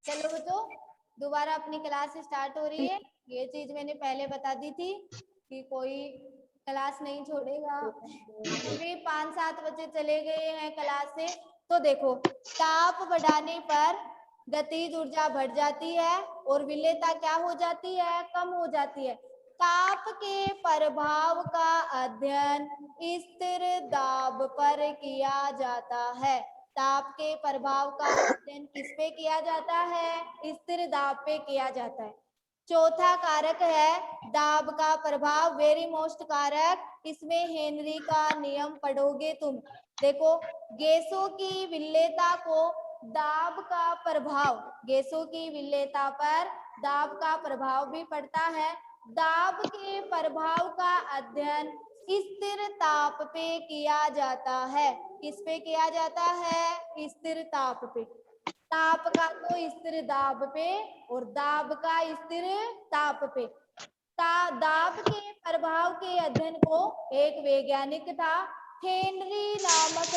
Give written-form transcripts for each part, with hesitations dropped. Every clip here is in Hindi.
चलो बच्चों, दोबारा अपनी क्लास स्टार्ट हो रही है। ये चीज मैंने पहले बता दी थी कि कोई क्लास नहीं छोड़ेगा। अभी 5-7 बच्चे चले गए हैं क्लास से। तो देखो, ताप बढ़ाने पर गतिज ऊर्जा बढ़ जाती है और विलेयता क्या हो जाती है, कम हो जाती है। ताप के प्रभाव का अध्ययन स्थिर दाब पर किया जाता है। ताप के प्रभाव का अध्ययन किस पे किया जाता है, स्थिर दाब पे किया जाता है। चौथा कारक है दाब का प्रभाव, वेरी मोस्ट कारक। इसमें हेनरी का नियम पढ़ोगे तुम। देखो, गैसों की विलेयता को दाब का प्रभाव, गैसों की विलेयता पर दाब का प्रभाव भी पड़ता है। दाब के प्रभाव का अध्ययन स्थिर ताप पे किया जाता है। किस पे किया जाता है, स्थिर ताप पे। ताप का तो स्थिर दाब पे और दाब का स्थिर ताप पे। दाब के प्रभाव के अध्ययन को एक वैज्ञानिक था, हेनरी नामक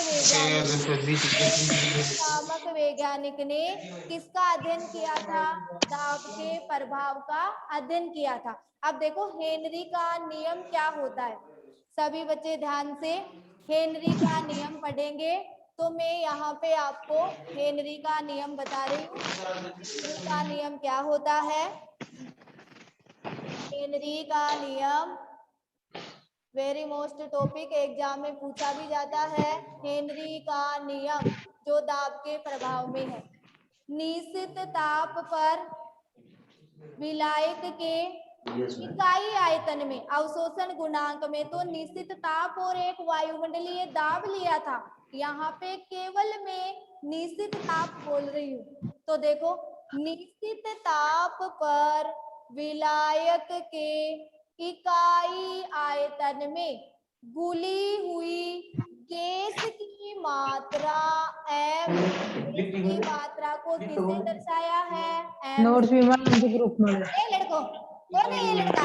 वैज्ञानिक ने किसका अध्ययन किया था, दाब के प्रभाव का अध्ययन किया था। अब देखो हेनरी का नियम क्या होता है, सभी बच्चे ध्यान से हेनरी का नियम पढ़ेंगे। तो मैं यहाँ पे आपको हेनरी का नियम बता रही हूँ। हेनरी का नियम क्या होता है, हेनरी का नियम वेरी मोस्ट टॉपिक, एग्जाम में पूछा भी जाता है। हेनरी का नियम जो दाब के प्रभाव में है, निश्चित ताप पर विलायक के इकाई आयतन में अवशोषण गुणांक में, तो निश्चित ताप और एक वायुमंडलीय दाब लिया था। यहाँ पे केवल मैं निश्चित ताप बोल रही हूँ। तो देखो, निश्चित ताप पर विलायक के इकाई आयतन में घुली हुई गैस की मात्रा m, गैस की मात्रा को किससे दर्शाया है, नोट्स भी हमारे ग्रुप में लड़कों, कौन है ये लड़का,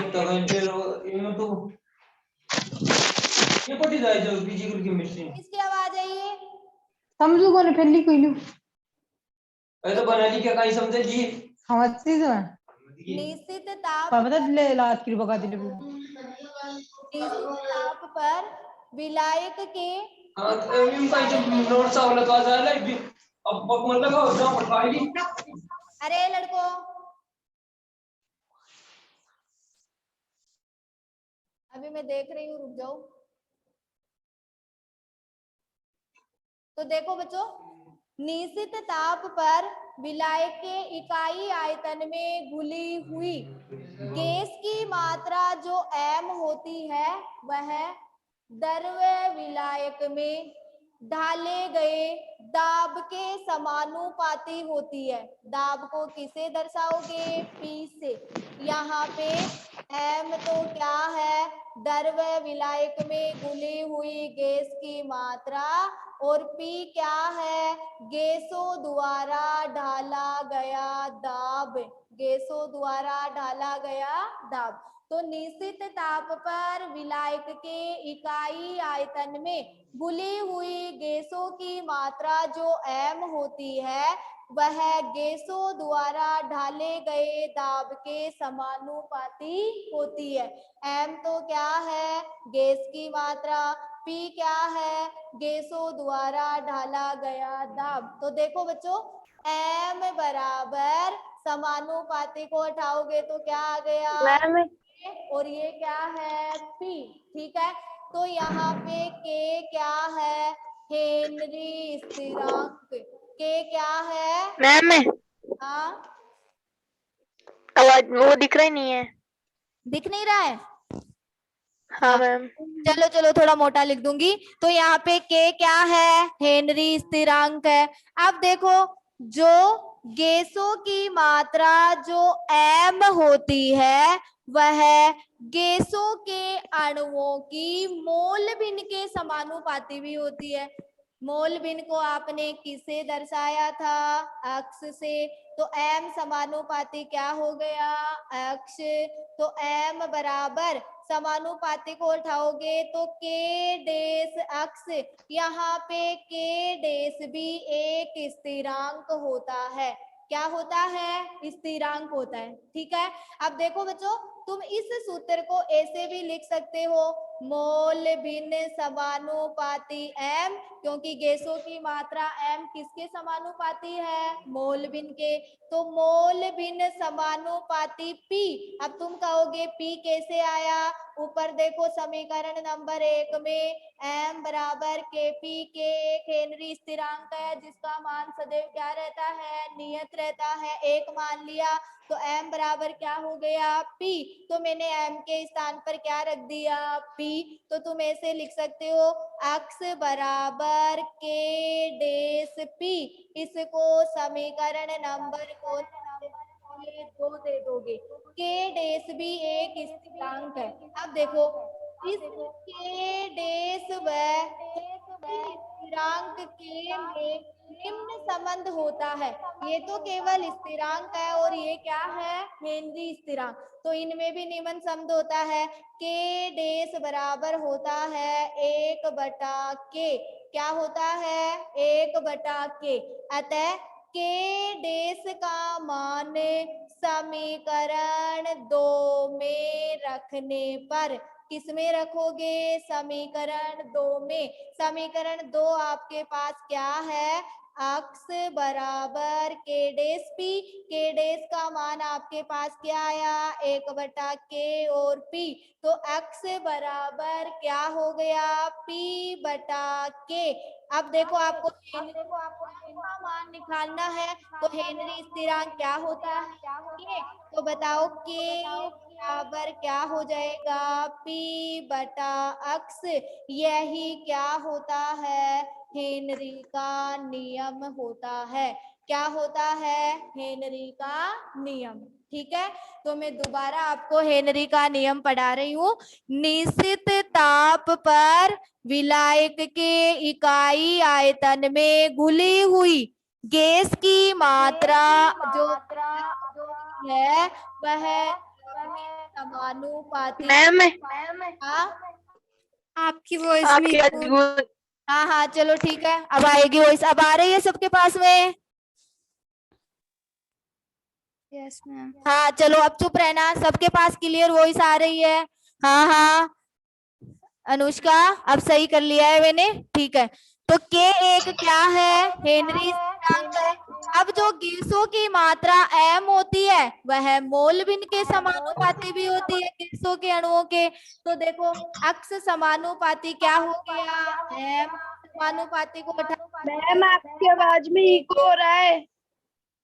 किसकी आवाज है ये, समझू को ने पहली कोई लू तो बना ली क्या, कहीं समझे जी समझ सी जो निश्चित ताप पता ले लात की बगा दिले निश्चित ताप पर विलायक के हां तो इनका जब नोट्स वाला तो आ जाए अब मतलब लगाओ जाओ पढ़ाई। अरे लड़कों, अभी मैं देख रही हूँ, रुक जाओ। तो देखो बच्चों, निश्चित ताप पर विलायक के इकाई आयतन में घुली हुई गैस की मात्रा जो m होती है, वह द्रव्य विलायक में ढाले गए दाब के समानुपाती होती है। दाब को किसे दर्शाओगे, P से। यहाँ पे m तो क्या है, द्रव्य विलायक में घुली हुई गैस की मात्रा, और P क्या है, गैसों द्वारा ढाला गया दाब, गैसों द्वारा ढाला गया दाब। तो निश्चित ताप पर विलायक के इकाई आयतन में घुली हुई गैसों की मात्रा जो m होती है, वह गैसों द्वारा ढाले गए दाब के समानुपाती होती है। m तो क्या है, गैस की मात्रा, P क्या है, गैसों द्वारा ढाला गया दाब। तो देखो बच्चों, m बराबर समानुपाती को हटाओगे तो क्या आ गया, और ये क्या है, P। ठीक है, तो यहाँ पे K क्या है, हेनरी स्थिरांक। K क्या है मैम, हाँ, आवाज वो दिख रहा ही नहीं है। दिख नहीं रहा है, हाँ मैम। चलो चलो थोड़ा मोटा लिख दूंगी। तो यहाँ पे K क्या है, हेनरी स्थिरांक है। अब देखो, जो गैसों की मात्रा जो m होती है, वह गैसों के अणुओं की मोल भिन्न के समानुपाती भी होती है। मोल भिन्न को आपने किससे दर्शाया था, अक्ष से। तो m समानुपाती क्या हो गया, अक्ष। तो m बराबर समानुपाती को उठाओगे तो के डेस अक्स, यहाँ पे के डेस भी एक स्थिरांक होता है। क्या होता है? स्थिरांक होता है। ठीक है, अब देखो बच्चों, तुम इस सूत्र को ऐसे भी लिख सकते हो, मोल भिन्न समानुपाती m, क्योंकि गैसों की मात्रा m किसके समानुपाती है? मोल भिन्न के। तो मोल भिन्न समानुपाती p। अब तुम कहोगे p कैसे आया? ऊपर देखो समीकरण नंबर 1 में m बराबर kp, के एक हेनरी स्थिरांक है जिसका मान सदैव क्या रहता है? नियत रहता है, 1 मान लिया। तो m बराबर क्या हो गया? p। तो मैंने m के स्थान पर क्या रख दिया? p। तो तुम ऐसे लिख सकते हो x बराबर k डेस p। इसको समीकरण नंबर को 2 दे दोगे। k डेस भी एक स्थिरांक है। अब देखो इस k डेस व स्थिरांक के में निम्न संबंध होता है। ये तो केवल स्थिरांक है और ये क्या है? हेनरी स्थिरांक। तो इनमें भी निम्न संबंध होता है। k डेस बराबर होता है 1/k। क्या होता है? 1/k। अतः k डेस का मान समीकरण 2 में रखने पर, किस में रखोगे? समीकरण 2 में। समीकरण 2 आपके पास क्या है? x बराबर k डेस p। k डेस का मान आपके पास क्या आया? 1/k और p। तो x बराबर क्या हो गया? p/k। अब देखो आपको का मान निकालना है, तो हेनरी स्थिरांक क्या होता है? k। तो बताओ k बराबर क्या हो जाएगा? p/x। यही क्या होता है? हेनरी का नियम होता है। क्या होता है? हेनरी का नियम। ठीक है, तो मैं दोबारा आपको हेनरी का नियम पढ़ा रही हूँ। निश्चित ताप पर विलायक के इकाई आयतन में घुली हुई गैस की मात्रा जो है वह समानुपाती। मैम हाँ आपकी वॉइस आपकी में अद्भुत हाँ हाँ चलो ठीक है, अब आएगी वॉइस। अब आ रही है सबके पास में? Yes ma'am. हाँ चलो अब चुप रहना, सबके पास क्लियर वॉइस आ रही है? हाँ हाँ अनुष्का, अब सही कर लिया है मैंने। ठीक है, तो के एक क्या है? हेनरी स्थिरांक है। अब जो गैसों की मात्रा m होती है वह मोल भिन्न के समानुपाती भी होती है गैसों के अणुओं के। तो देखो x समानुपाती क्या हो गया? m समानुपाती को मैम आपकी आवाज में इको हो रहा है।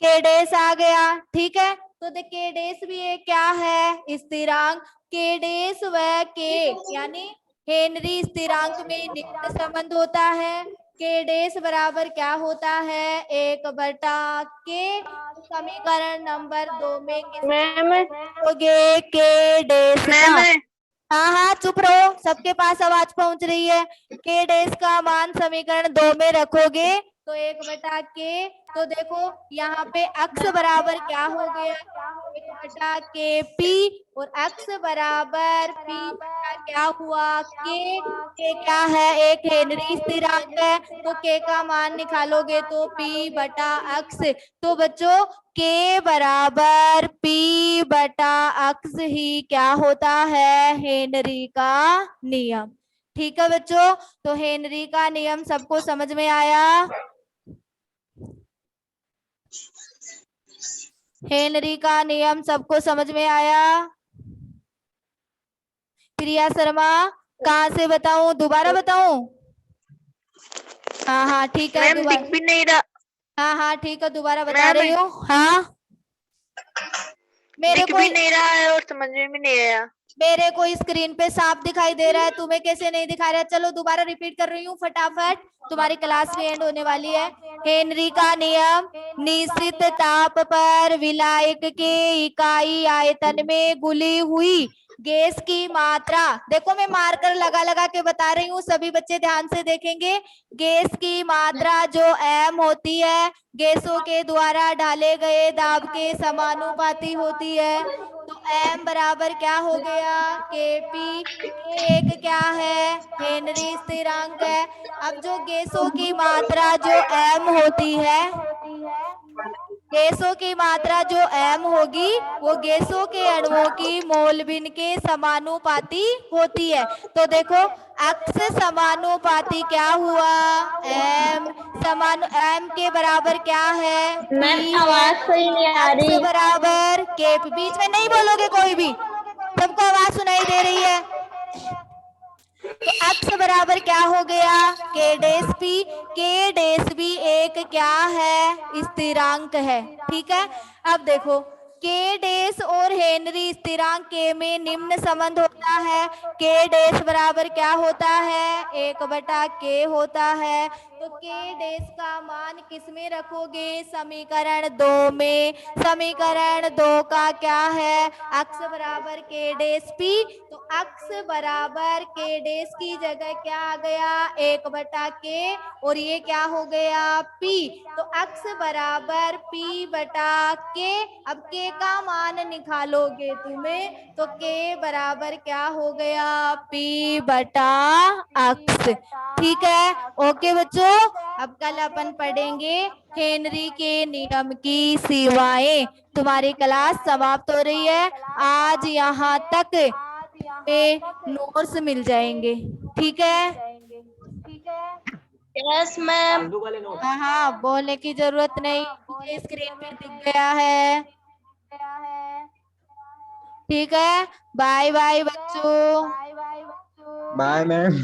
के डेस आ गया। ठीक है, तो देख के डेस भी एक क्या है? स्थिरांक। के डेस व के यानी हेनरी स्थिरांक में निम्न संबंध होता है। के डेस बराबर क्या होता है? 1/k। समीकरण नंबर 2 में मैम किसके के डेस मैम का, हाँ हाँ चुप रहो, सबके पास आवाज पहुंच रही है। के डेस का मान समीकरण 2 में रखोगे तो 1/k। तो देखो यहाँ पे x बराबर क्या हो गया? 1/kp। और x बराबर p क्या हुआ? k क्या है? एक हेनरी स्थिरांक है, तो k का मान निकालोगे तो p/x। तो बच्चों k बराबर p/x ही क्या होता है? हेनरी का नियम। ठीक है बच्चों, तो हेनरी का नियम सबको समझ में आया? हेनरी का नियम सबको समझ में आया? प्रिया शर्मा कहाँ से बताऊं? दोबारा बताऊं? हाँ हाँ ठीक है, मैम दिख दोबारा। भी नहीं रहा। हाँ हाँ ठीक है, दोबारा बता मैम रही हूँ। हाँ मेरे दिख को भी नहीं रहा है और समझ में भी नहीं आया। मेरे को स्क्रीन पे साफ दिखाई दे रहा है, तुम्हें कैसे नहीं दिखा रहा है? चलो दोबारा रिपीट कर रही हूँ फटाफट, तुम्हारी क्लास भी एंड होने वाली है। हेनरी का नियम, निश्चित ताप पर विलायक के इकाई आयतन में घुली हुई गैस की मात्रा, देखो मैं मार्कर लगा लगा के बता रही हूँ, सभी बच्चे ध्यान से देखेंगे। गैस की मात्रा जो m होती है गैसों के द्वारा डाले गए दाब के समानुपाती होती है। तो m बराबर क्या हो गया kp, k1 क्या है हेनरी स्थिरांक है। अब जो गैसों की मात्रा जो m होती है, गैसों की मात्रा जो m होगी वो गैसों के अणुओं की मोल भिन्न के समानुपाती होती है। तो देखो अक्स समानुपाती क्या हुआ, m के बराबर क्या है p है। सही नहीं आ अक्स रही। बराबर के, बीच में नहीं बोलोगे कोई भी, सबको आवाज सुनाई दे रही है। तो अक्स बराबर क्या हो गया के डैश पी एक क्या है स्थिरांक है। ठीक है, अब देखो के डैश और हेनरी स्थिरांक के में निम्न संबंध होता है। के डैश बराबर क्या होता है 1/k होता है। तो के डैश का मान किस में रखोगे समीकरण 2 में। समीकरण 2 का क्या है अक्स बराबर के डैश पी, तो अक्स बराबर के डैश की जगह क्या आ गया 1/k और ये क्या हो गया p। तो अक्स बराबर p/k। अब k का मान निकालोगे तुम्हें तो k बराबर क्या हो गया p/x। ठीक है, ओके बच्चों। अब कल अपन पढ़ेंगे हेनरी के नियम की सीमाएं। तुम्हारी क्लास समाप्त हो रही है, आज यहाँ तक में नोट्स मिल जाएंगे। ठीक है, यस मैम। हाँ हाँ बोलने की जरूरत नहीं, मुझे स्क्रीन पे दिख गया है। ठीक है, बाय बाय बच्चों। Bye ma'am.